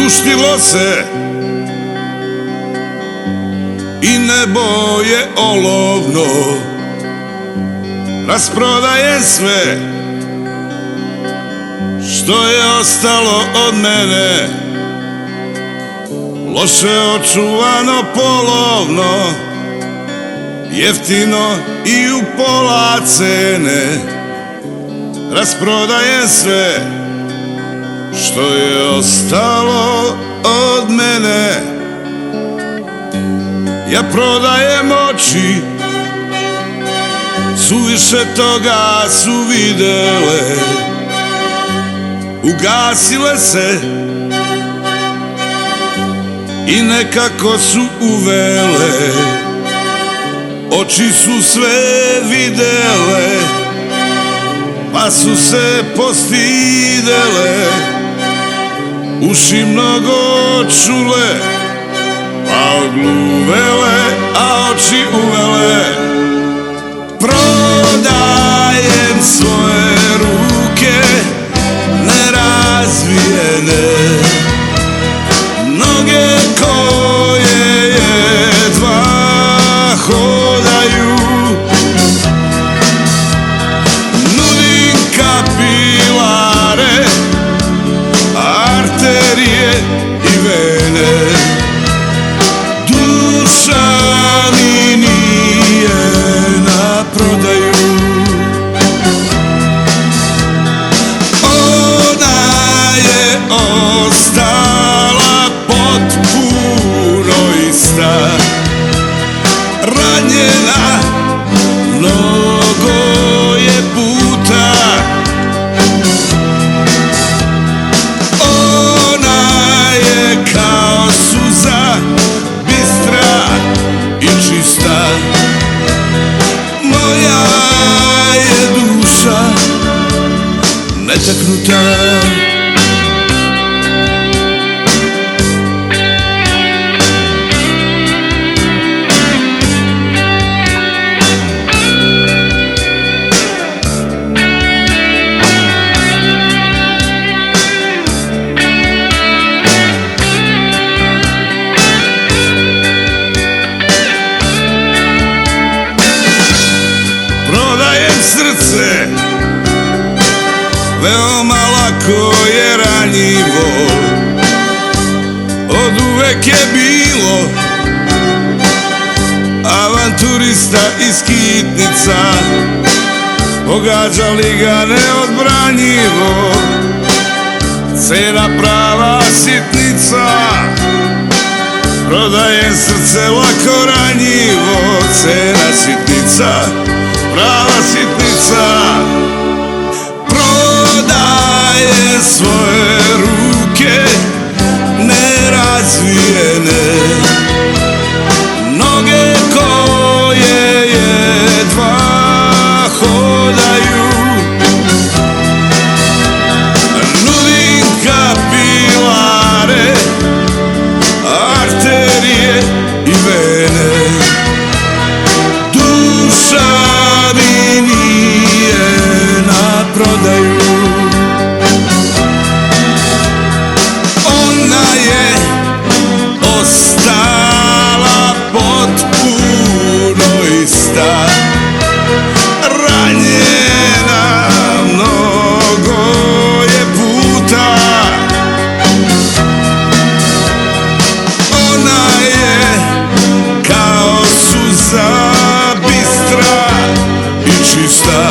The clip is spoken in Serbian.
Suštilo se i nebo je olovno, rasprodaje sve što je ostalo od mene, loše očuvano, polovno, jeftino i u pola cene. Rasprodaje sve što je ostalo od mene. Ja prodajem oči, suviše toga su videle, ugasile se i nekako su uvele. Oči su sve videle, pa su se postidele. Uši mnogo čule, pa ogluvele, a oči uvele. Prodajem svoje ruke nerazvijene, noge koje jedva hodaju. Nudim kapilare, arterije i vene. Duša mi nije na prodaju. Ona je ostala potpuno ista, ranjena mnogo je puta. Ona je kao suza, bistra i čista. Moja je duša netaknuta. Prodajem srce, veoma lako je ranjivo, od uvek je bilo avanturista i skitnica, pogađali ga neodbranjivo, cena prava sitnica. Prodajem srce lako ranjivo, cena sitnica, prava sitnica. Prodajem svoje ruke nerazvijene, noge koje jedva hodaju. Nudim kapilare, arterije i vene. Duša mi nije na prodaju. Ona je ostala potpuno ista, ranjena mnogo je puta. Ona je kao suza, bistra i čista.